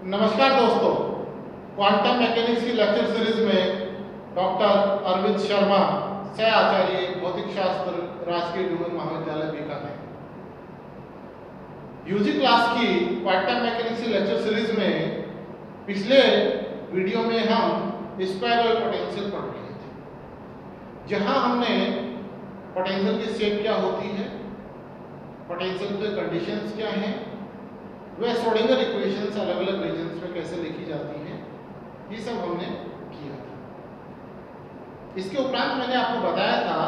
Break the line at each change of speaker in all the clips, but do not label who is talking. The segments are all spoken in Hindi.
नमस्कार दोस्तों, क्वांटम मैकेनिक्स की लेक्चर सीरीज में डॉक्टर अरविंद शर्मा, सह आचार्य भौतिक शास्त्र, राजकीय डूंगर महाविद्यालय बीकानेर। यूजी क्लास की क्वांटम मैकेनिक्स की लेक्चर सीरीज में पिछले वीडियो में हम स्क्वायर वेव पोटेंशियल पढ़ रहे थे, जहां हमने पोटेंशियल की शेप क्या होती है, पोटेंशियल के कंडीशंस क्या हैं, वह श्रोडिंगर इक्वेशंस अलग अलग रीजन्स में कैसे लिखी जाती हैं, ये सब हमने किया था। इसके उपरांत मैंने आपको बताया था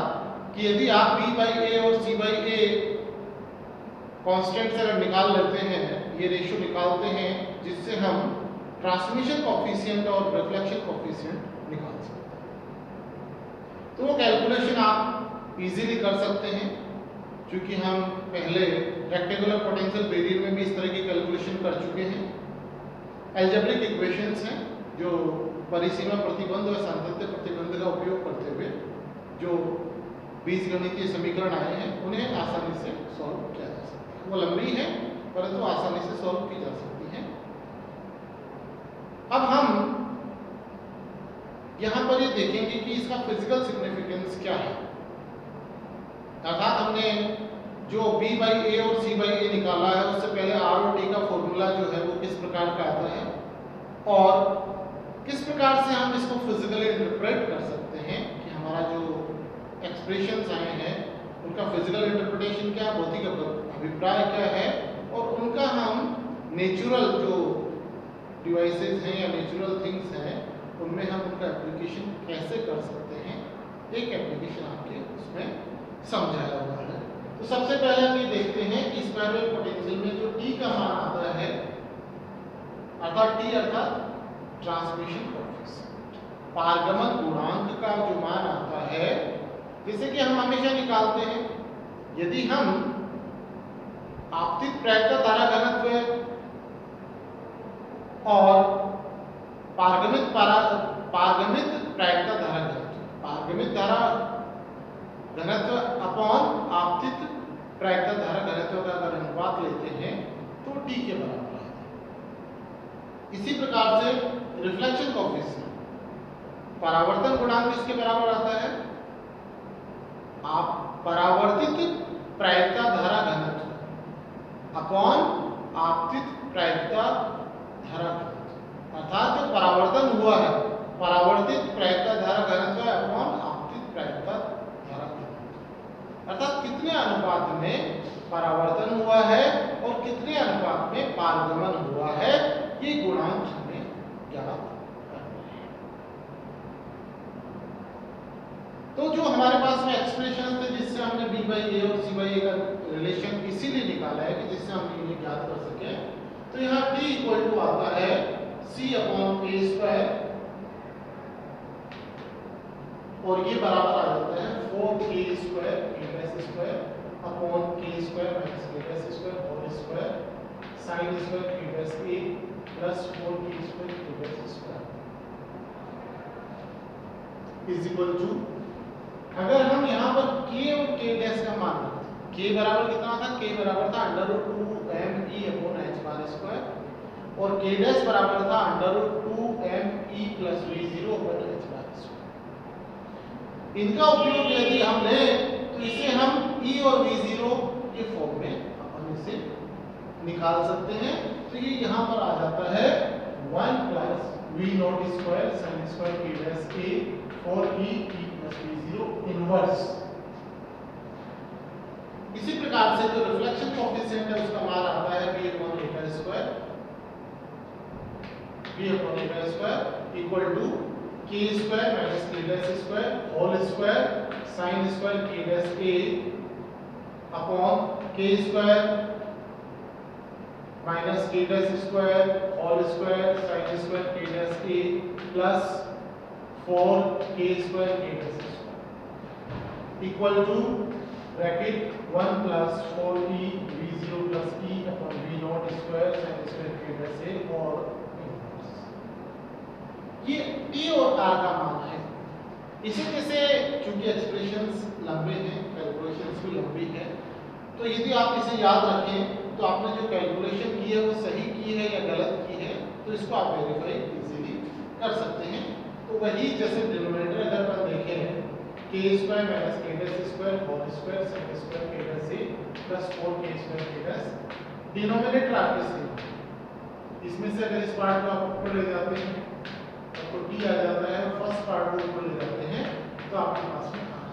कि यदि आप b बाई ए और c बाई ए कॉन्स्टेंट्स अगर निकाल लेते हैं, ये रेशियो निकालते हैं, जिससे हम ट्रांसमिशन कॉफिशिएंट और रिफ्लेक्शन कॉफिशिएंट निकाल सकते हैं। तो वो कैलकुलेशन आप इजीली कर सकते हैं, क्योंकि हम पहले रेक्टेंगुलर पोटेंशियल बैरियर में भी इस तरह की कैलकुलेशन कर चुके हैं। एल्जेब्रिक इक्वेशंस हैं जो परिसीमा प्रतिबंध और सातत्य प्रतिबंध का उपयोग करते हुए जो बीजगणितीय समीकरण आए हैं, उन्हें आसानी से सॉल्व किया जा सकता है। वो लंबी है परंतु आसानी से सॉल्व की जा सकती है। अब हम यहाँ पर ये देखेंगे कि इसका फिजिकल सिग्निफिकेंस क्या है। अर्थात हमने जो b बाई ए और c बाई ए निकाला है, उससे पहले r और t का फॉर्मूला जो है वो किस प्रकार का आता है और किस प्रकार से हम इसको फिजिकली इंटरप्रेट कर सकते हैं कि हमारा जो एक्सप्रेशंस आए हैं उनका फिजिकल इंटरप्रिटेशन क्या, भौतिक अभिप्राय क्या है, और उनका हम नेचुरल जो डिवाइसेस हैं या नेचुरल थिंग्स हैं उनमें हम उनका एप्लीकेशन कैसे कर सकते हैं, एक एप्लीकेशन आपके उसमें समझाया हुआ है। तो सबसे पहले हम ये देखते हैं कि स्क्वायर वेव पोटेंशियल में जो t का मान आता है, अर्थात t अर्थात ट्रांसमिशन कोएफिशिएंट, पारगमन गुणांक का जो मान आता है, जैसे कि हम हमेशा निकालते हैं, यदि हम आपतित प्रायिकता धारा घनत्व और पारगमित प्रायिकता धारा घनत्व, पारगमित धारा घनत्व अपॉन आपतित प्रायिकता धारा घनत्व का अगर अनुपात लेते हैं तो t के बराबर आता है। इसी प्रकार से रिफ्लेक्शन कोएफिशिएंट, परावर्तन गुणांक किसके बराबर आता है, आप परावर्तित प्रायिकता धारा घनत्व अपॉन आपतित प्रायिकता धारा घनत्व, अर्थात जो परावर्तन हुआ है, परावर्तित प्रायिकता धारा घनत्व अपॉन आपतित प्रायिकता धारा घनत्व, अर्थात कितने अनुपात में परावर्तन हुआ है और कितने अनुपात में पारगमन हुआ है, ये गुणांक हमें ज्ञात करना है। तो जो हमारे पास में एक्सप्रेशन थे जिससे हमने b बाई ए और c बाई ए का रिलेशन इसीलिए निकाला है कि जिससे हम ये ज्ञात कर सके। तो यहाँ t इक्वल टू आता है c अपॉन ए स्क्वायर, और ये बराबर आ जाता है 4k square k square upon k square minus k square whole square sin square k a plus 4k square k square is equal to, अगर हम यहाँ पर k और k डैश का मान रखते, k बराबर कितना था, k बराबर था √2me upon h bar square और k डैश बराबर था √2me plus v0 upon h bar square. इनका उपयोग यदि हम लें तो इसे हम E और V0 के फॉर्म में अपन इसे निकाल सकते हैं। तो ये यहाँ पर आ जाता है 1 plus V0 square sine square k dash a 4e t plus V0 inverse. इसी प्रकार से जो रिफ्लेक्शन कोएफिशिएंट है उसका मान आता है b upon eta square equal to k square minus k dash square whole square sine square k dash a upon k square minus k dash square whole square sine square k dash a plus 4k square k dash square equal to bracket 1 plus 4e v0 plus e upon v0 square sine square k dash a और ये t और r का मान है। इसी तरह से चूंकि एक्सप्रेशंस लंबे हैं, कैलकुलेशंस भी लंबी है, तो यदि आप इसे याद रखें तो आपने जो कैलकुलेशन की है वो सही की है या गलत की है तो इसको आप वेरीफाई इजीली कर सकते हैं। तो वही जैसे डिनोमिनेटर अगर अपन देखें k square minus k dash square whole square sec square k dash c plus 4k square k dash, denominator आपके सेम। इसमें से अगर इस पार्ट को आप ऊपर ले जाते हैं तो d आ जाता है, फर्स्ट पार्ट को ऊपर ले जाते हैं तो आपके पास में r,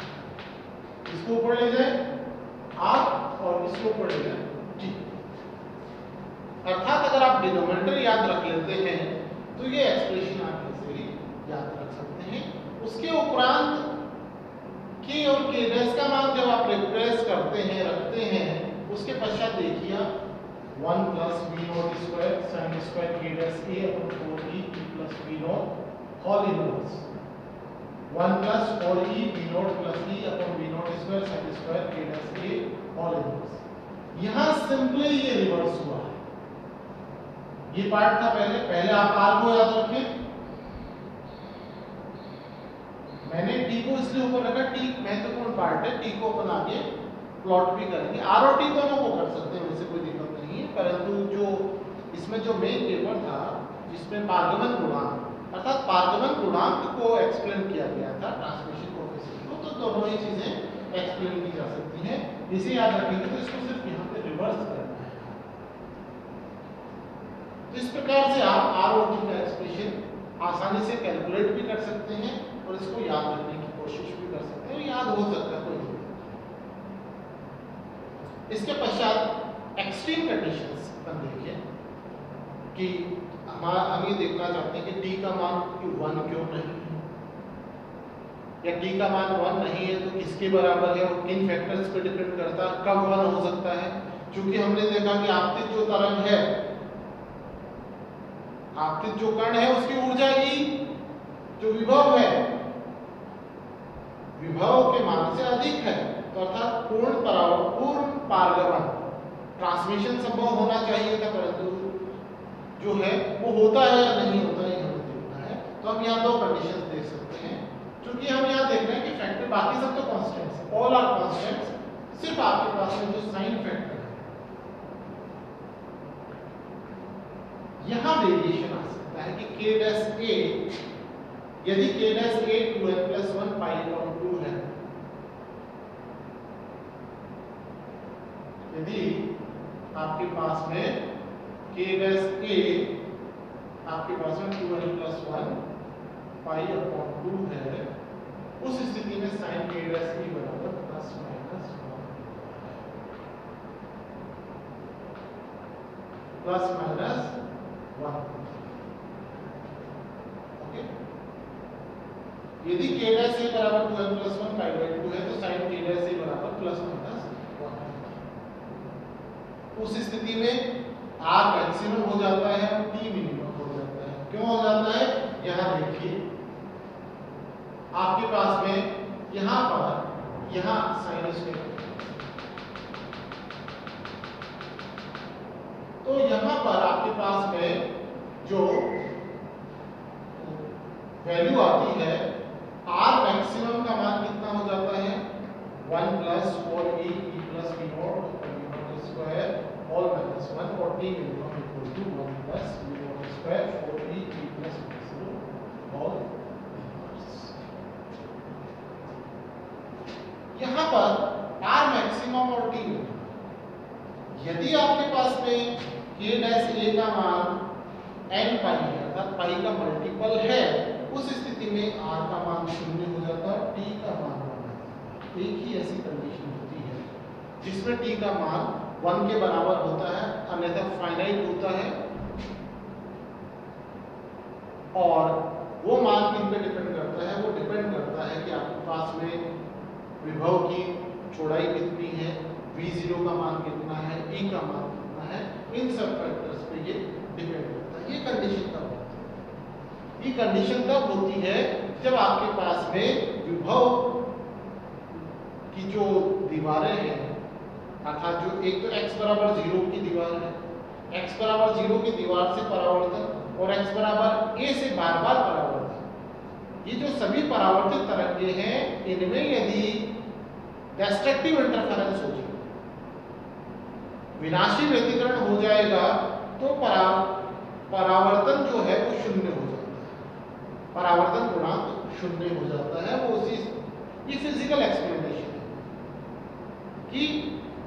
इसको ऊपर ले जाए r और इसको ऊपर ले जाए d। अर्थात अगर आप डिनोमिनेटर याद रख लेते हैं तो ये एक्सप्रेशन आप इजीली याद रख सकते हैं। उसके उपरांत k और k डैश का मान जब आप रिप्लेस करते हैं, रखते हैं, उसके पश्चात देखिए 1 plus v not square sin square k dash a upon 4e plus v not whole inverse 1 plus 4e v not plus e upon v not square sin square k dash a whole inverse. यहां सिंपली ये रिवर्स हुआ है। ये पार्ट था पहले आप r को याद रखें। मैंने t को इसलिए ऊपर रखा, t महत्वपूर्ण पार्ट है, t को अपन आगे प्लॉट भी करेंगे। r और t दोनों को कर सकते हैं, वैसे कोई दिक्कत नहीं है, परंतु जो इसमें जो मेन पेपर था जिसमें पारगमन गुणांक अर्थात पारगमन गुणांक को एक्सप्लेन किया गया था ट्रांसमिशन कोएफिशिएंट को, तो दोनों ही चीजें एक्सप्लेन की जा सकती हैं। इसे याद रखेंगे तो इसको सिर्फ यहाँ पे रिवर्स करना है। तो इस प्रकार से आप r और t का एक्सप्रेशन आसानी से कैलकुलेट भी कर सकते हैं और इसको याद रखने की कोशिश भी कर सकते हैं, याद हो सकता है कोई। इसके पश्चात एक्सट्रीम कंडीशंस अपन देखिए कि हम ये देखना चाहते हैं कि t का मान 1 क्यों नहीं है, या t का मान 1 नहीं है तो किसके बराबर है और किन फैक्टर्स पे डिपेंड करता है, कब 1 हो सकता है। क्योंकि हमने देखा कि आपतित जो तरंग है, आपतित जो कण है उसकी ऊर्जा की जो विभव है, विभव के मान से अधिक है, तो अर्थात पूर्ण पारगमन ट्रांसमिशन संभव होना चाहिए था, परंतु जो है वो होता है या नहीं होता है हमें देखना है। तो हम यहाँ दो कंडीशंस देख सकते हैं, क्योंकि हम यहाँ देख रहे हैं कि फैक्टर बाकी सब तो कांस्टेंट्स है, ऑल आर कांस्टेंट्स, सिर्फ आपके पास में जो साइन फैक्टर है यहाँ वेरिएशन आ सकता है कि k डैश a, यदि k dash a 2n plus 1 pi upon 2 है, यदि आपके पास में k डैश a आपके पास में 2n प्लस 1 पाई अपॉन 2 है, उस स्थिति में साइन k डैश a बराबर प्लस माइनस 1। ओके, यदि k डैश a बराबर 2n प्लस 1 पाई बाय 2 है तो साइन k डैश a बराबर प्लस माइनस 1। उस स्थिति में r मैक्सिमम हो जाता है और t मिनिमम हो जाता है। क्यों हो जाता है, यहाँ देखिए आपके पास में यहाँ पर यहाँ साइन स्क्वायर, तो यहाँ पर आपके पास में जो वैल्यू आती है r मैक्सिमम का मान कितना हो जाता है 1 plus 4e plus v not square all minus 1 और t minimum equal to 1 plus v not square 4e plus v all. यहाँ पर r मैक्सिमम और t मिनिमम, यदि आपके पास में k डैश a का मान n पाई है अर्थात पाई का मल्टीपल है, उस स्थिति में r का मान 0 हो जाता है, t का मान 1 है। एक ही ऐसी कंडीशन होती है जिसमें t का मान 1 के बराबर होता है, अन्यथा फाइनाइट होता है, और वो मान किन पे डिपेंड करता है, वो डिपेंड करता है कि आपके पास में विभव की चौड़ाई कितनी है, v0 का मान कितना है, e का मान कितना है, इन सब फैक्टर्स पे ये डिपेंड करता है। ये कंडीशन कब होती है, ये कंडीशन तब होती है जब आपके पास में विभव की जो दीवारें हैं, अर्थात जो एक तो x बराबर 0 की दीवार है, x बराबर 0 की दीवार से परावर्तन और x बराबर a से बार बार परावर्तन, ये जो सभी परावर्तित तरंगे हैं, इनमें यदि डिस्ट्रक्टिव इंटरफेरेंस हो जाए, विनाशी व्यतिकरण हो जाएगा, तो परावर्तन जो है वो शून्य हो जाता है, परावर्तन गुणांक शून्य हो जाता है। वो उसी ये फिजिकल एक्सप्लेनेशन है कि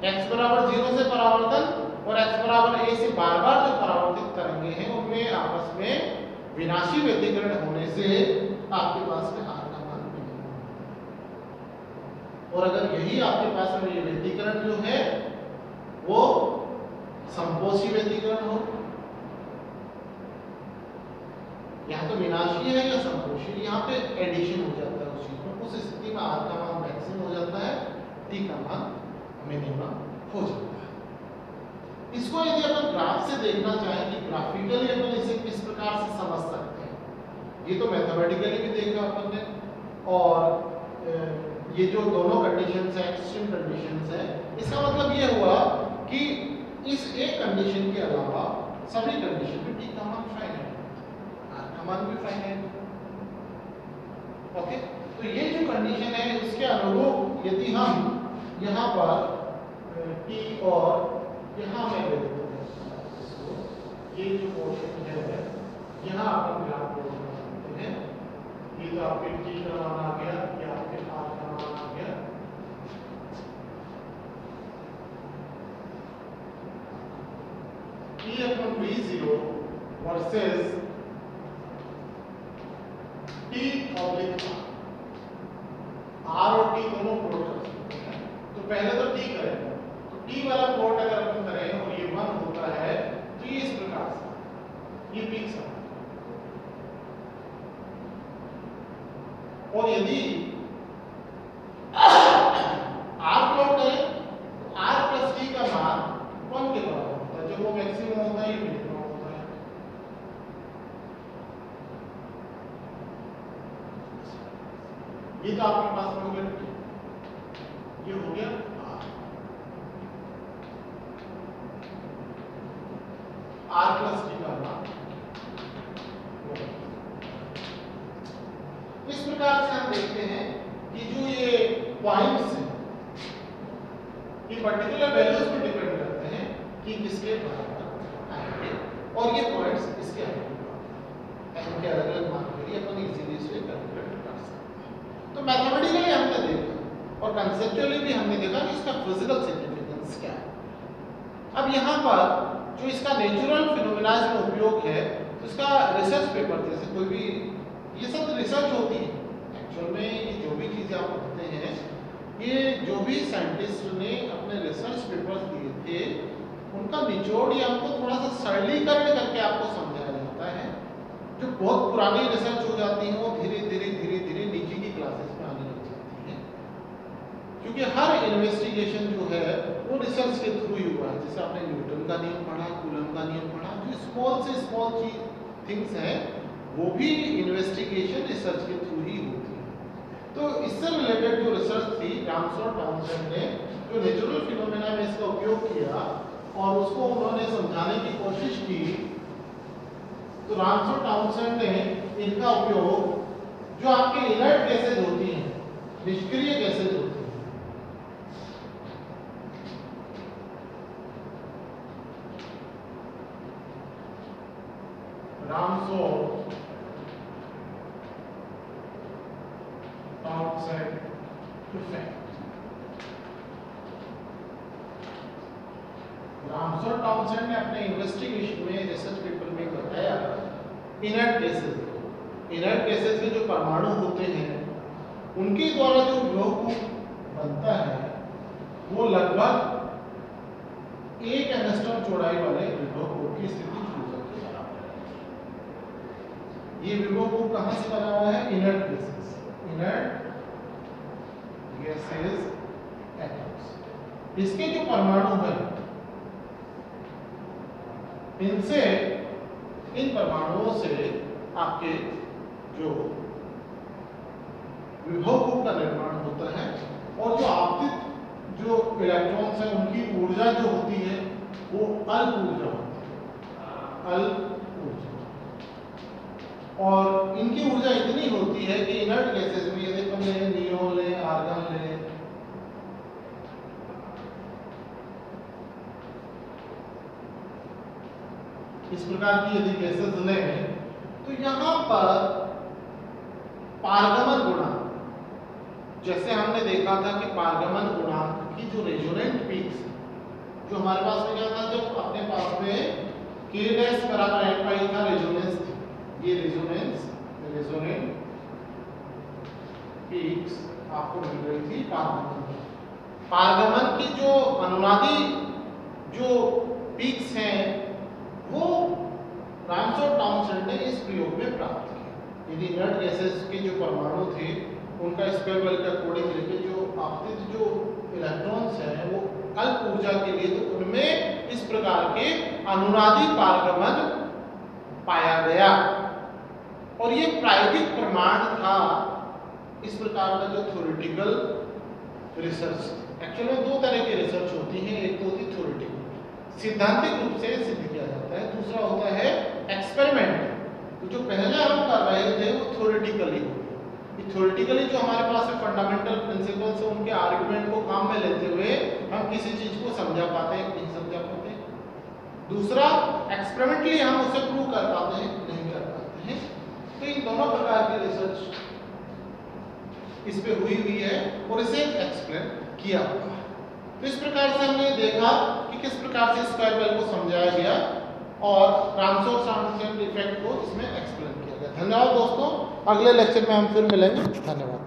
x बराबर 0 से परावर्तन और x बराबर a से बार बार जो परावर्तित तरंगे हैं उनमें आपस में विनाशी व्यतिकरण होने से आपके पास में r का मान मिलेगा। और अगर यही आपके पास में ये व्यतिकरण जो है वो संपोषी व्यतिकरण हो, यहाँ तो विनाशी है या संपोषी, यहाँ पे एडिशन हो जाता है उस चीज में, उस स्थिति में r का मान मैक्सिमम हो जाता है, t का मान मिनिमम हो जाता है। इसको यदि अपन ग्राफ से देखना चाहें कि ग्राफिकली अपन इसे किस प्रकार से समझ सकते हैं, ये तो मैथमेटिकली भी देखा अपन ने, और ये जो दोनों कंडीशंस है एक्सट्रीम कंडीशंस है, इसका मतलब ये हुआ कि इस एक कंडीशन के अलावा सभी कंडीशन में t का मान फाइनाइट है, r का मान भी फाइनाइट है। ओके, तो ये जो कंडीशन है उसके अनुरूप यदि हम यहाँ पर t और यहाँ मैं ले लेता हूँ, ये जो पोर्शन है यहाँ अपन ग्राफ प्लॉट कर सकते हैं। ये तो आपके t का मान आ गया, ये आपके r का मान आ गया। t upon v0 versus t oblique r और t दोनों प्लॉट कर सकते हैं। तो पहले तो t करें, तो t वाला प्लॉट अगर अपन करें और ये 1 होता है तो ये इस प्रकार से ये पीक सा, और यदि r प्लॉट करें तो r प्लस t का मान 1 के बराबर होता है, जो वो मैक्सिमम होता है ये मिनिमम होता है। ये तो आपके पास में हो गया, ये हो गया r प्लस t का मान। इस प्रकार से हम देखते हैं कि जो ये पॉइंट्स हैं ये पर्टिकुलर वैल्यूज पर डिपेंड करते हैं कि किसके बराबर आएंगे, और ये पॉइंट्स इसके n के अलग अलग मान के लिए अपन इजीली इसे कैलकुलेट कर सकते हैं। तो मैथमेटिकली हमने देखा और कंसेप्चुअली भी हमने देखा कि इसका फिजिकल सिग्निफिकेंस क्या है। अब यहाँ पर जो इसका नेचुरल फिनोमेना में उपयोग है, तो इसका रिसर्च पेपर जैसे कोई भी ये सब रिसर्च होती है एक्चुअल में, ये जो भी चीज़ें आप पढ़ते हैं ये जो भी साइंटिस्ट ने अपने रिसर्च पेपर्स दिए थे उनका निचोड़ या हमको थोड़ा सा सरलीकरण करके आपको समझाया जाता है। जो बहुत पुरानी रिसर्च हो जाती है वो धीरे धीरे नीचे की क्लासेस में आने लग जाती है, क्योंकि हर इन्वेस्टिगेशन जो है वो रिसर्च के थ्रू ही हुआ है। जैसे आपने न्यूटन का नियम पढ़ा, कूलम का नियम पढ़ा, जो स्मॉल से स्मॉल चीज थिंग्स हैं वो भी इन्वेस्टिगेशन रिसर्च के थ्रू ही होती है। तो इससे रिलेटेड जो रिसर्च थी रामसर टाउनसेंड ने जो नेचुरल फिनोमेना में इसका उपयोग किया और उसको उन्होंने समझाने की कोशिश की, तो रामसर टाउनसेंड ने इनका उपयोग जो आपके इनर्ट गैसेज होती हैं, निष्क्रिय गैसेज होती हैं, Ramsar Townsend effect. Ramsar Townsend ने अपने इन्वेस्टिगेशन में रिसर्च पेपर में बताया इनर्ट गैसेज के जो परमाणु होते हैं उनके द्वारा जो विभव बनता है वो लगभग 1 एंगस्ट्रॉम चौड़ाई वाले विभव की स्थिति छू सकते हैं। ये विभव कहां से बना हुआ है? Inert gases atoms. इसके जो परमाणु हैं इनसे इन परमाणुओं से आपके जो विभव का निर्माण होता है, और जो आपतित जो इलेक्ट्रॉन्स हैं उनकी ऊर्जा जो होती है वो अल्प ऊर्जा होती है, अल्प ऊर्जा। और इनकी ऊर्जा इतनी होती है कि इनर्ट गैसेज में यदि हम ले नियोन ले, आर्गन ले, इस प्रकार की यदि गैसेस लें तो यहाँ पर पारगमन गुणांक, जैसे हमने देखा था कि पारगमन गुणांक की जो रेजोनेंट पीक्स, जो हमारे पास में क्या था, जब अपने पास में k डैश बराबर n पाई था, रेजोनेंस थी, ये रेजोनेंट पीक्स आपको मिल रही थी पारगमन की जो अनुनादी जो पीक्स हैं वो रामसर टाउनसेंड ने इस प्रयोग में प्राप्त किए। यदि इनर्ट गैसेस के जो परमाणु थे उनका स्क्वायर वेल के अकॉर्डिंग लेके जो आपतित जो इलेक्ट्रॉन्स हैं वो अल्प ऊर्जा के लिए, तो उनमें इस प्रकार के अनुनादी पारगमन पाया गया। और ये प्रायोगिक प्रमाण था इस प्रकार का जो थ्योरेटिकल रिसर्च। एक्चुअली में दो तरह की रिसर्च होती है, एक तो होती थ्योरेटिकल, सिद्धांतिक रूप से सिद्ध किया जाता है, दूसरा होता है एक्सपेरिमेंट। तो जो पहले हम कर रहे थे वो थ्योरेटिकली, थ्योरेटिकली जो हमारे पास है फंडामेंटल प्रिंसिपल्स है उनके आर्गुमेंट को काम में लेते हुए हम किसी चीज को समझा पाते हैं, नहीं समझा पाते। दूसरा एक्सपेरिमेंटली हम उसे प्रूव कर पाते हैं, नहीं कर पाते हैं। तो इन दोनों प्रकार की रिसर्च इस पे हुई है और इसे एक्सप्लेन किया हुआ है। तो इस प्रकार से हमने देखा कि किस प्रकार से स्क्वायर वेल को समझाया गया और रामसर टाउनसेंड इफेक्ट को इसमें एक्सप्लेन किया गया। धन्यवाद दोस्तों, अगले लेक्चर में हम फिर मिलेंगे। धन्यवाद।